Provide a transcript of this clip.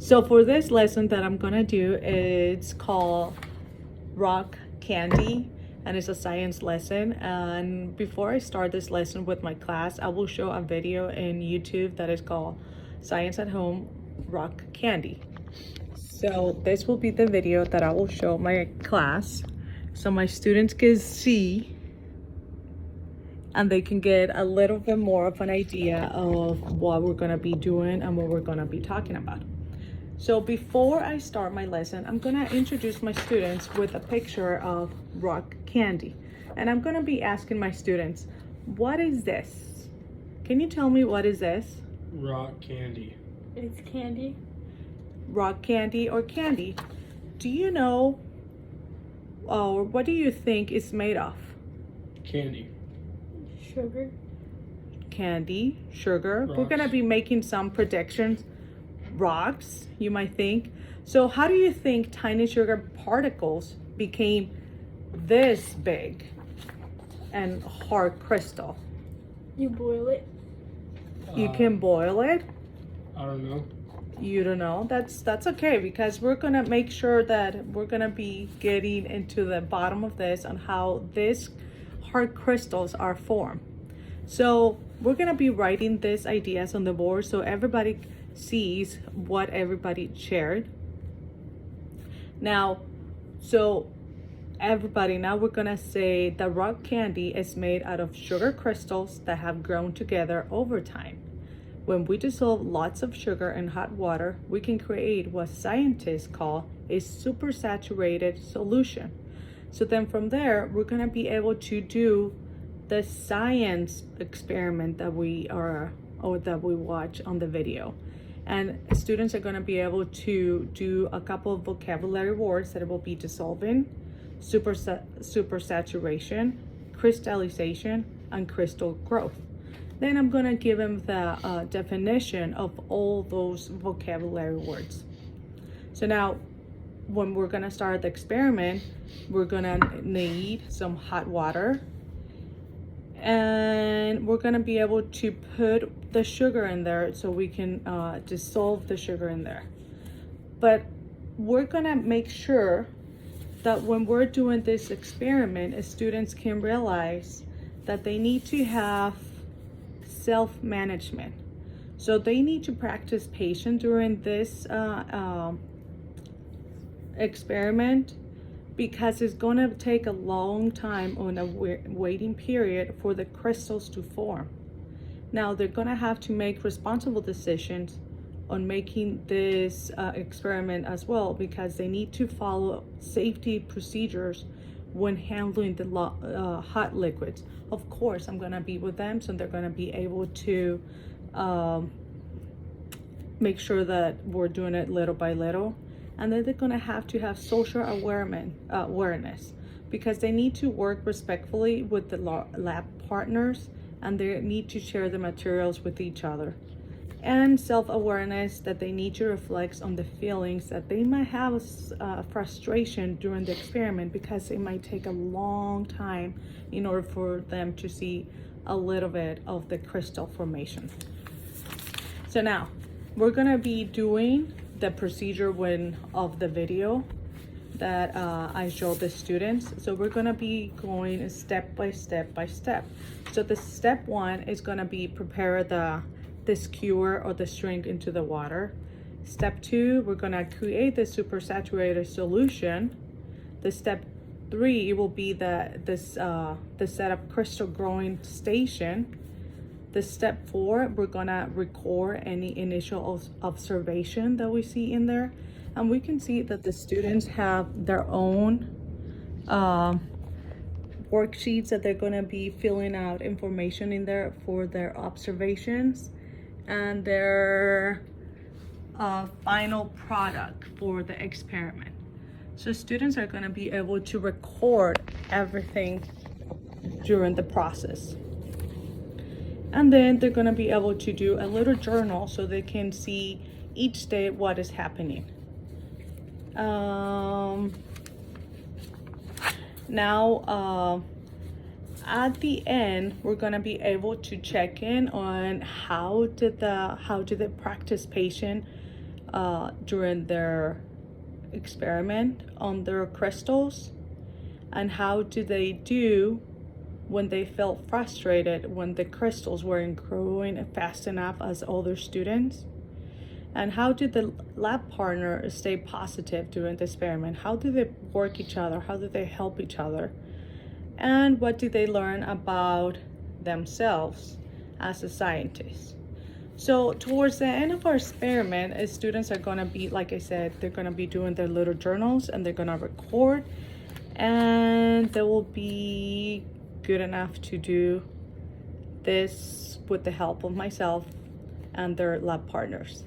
So for this lesson that I'm gonna do, it's called rock candy, and it's a science lesson. And before I start this lesson with my class, I will show a video in YouTube that is called Science at Home Rock Candy. So this will be the video that I will show my class so my students can see and they can get a little bit more of an idea of what we're gonna be doing and what we're gonna be talking about. So before I start my lesson, I'm gonna introduce my students with a picture of rock candy. And I'm gonna be asking my students, what is this? Can you tell me what is this? Rock candy. It's candy. Rock candy or candy. Do you know, or what do you think it's made of? Candy. Sugar. Candy, sugar. We're Rocks. gonna be making some predictions. Rocks, you might think. So how do you think tiny sugar particles became this big and hard crystal? You boil it. You can boil it. I don't know. You don't know. That's okay, because we're gonna make sure that we're gonna be getting into the bottom of this on how these hard crystals are formed. So we're gonna be writing these ideas on the board so everybody sees what everybody shared. Now, so everybody, now we're gonna say the rock candy is made out of sugar crystals that have grown together over time. When we dissolve lots of sugar in hot water, we can create what scientists call a supersaturated solution. So then from there, we're gonna be able to do the science experiment that we watch on the video. And students are going to be able to do a couple of vocabulary words that will be dissolving, supersaturation, crystallization, and crystal growth. Then I'm going to give them the definition of all those vocabulary words. So now, when we're going to start the experiment, we're going to need some hot water, and we're going to be able to put the sugar in there so we can dissolve the sugar in there. But we're going to make sure that when we're doing this experiment, students can realize that they need to have self-management. So they need to practice patience during this experiment, because it's going to take a long time on a waiting period for the crystals to form. Now they're going to have to make responsible decisions on making this experiment as well, because they need to follow safety procedures when handling the hot liquids. Of course, I'm going to be with them, so they're going to be able to make sure that we're doing it little by little. And then they're going to have social awareness, because they need to work respectfully with the lab partners, and they need to share the materials with each other. And self-awareness, that they need to reflect on the feelings that they might have frustration during the experiment, because it might take a long time in order for them to see a little bit of the crystal formation. So now we're going to be doing the procedure of the video that I showed the students. So we're gonna be going step by step by step. So the step one is gonna be prepare the skewer or the shrink into the water. Step two, we're gonna create the supersaturated solution. The step three will be the setup crystal growing station. The step four, we're gonna record any initial observation that we see in there. And we can see that the students have their own worksheets that they're gonna be filling out information in there for their observations and their final product for the experiment. So students are gonna be able to record everything during the process. And then they're going to be able to do a little journal so they can see each day what is happening. Now, at the end, we're going to be able to check in on how did the practice patient during their experiment on their crystals, and how do they do when they felt frustrated when the crystals weren't growing fast enough as other students. And how did the lab partner stay positive during the experiment? How do they work each other? How do they help each other? And what did they learn about themselves as a scientist? So towards the end of our experiment, students are gonna be, like I said, they're gonna be doing their little journals and they're gonna record, and they will be good enough to do this with the help of myself and their lab partners.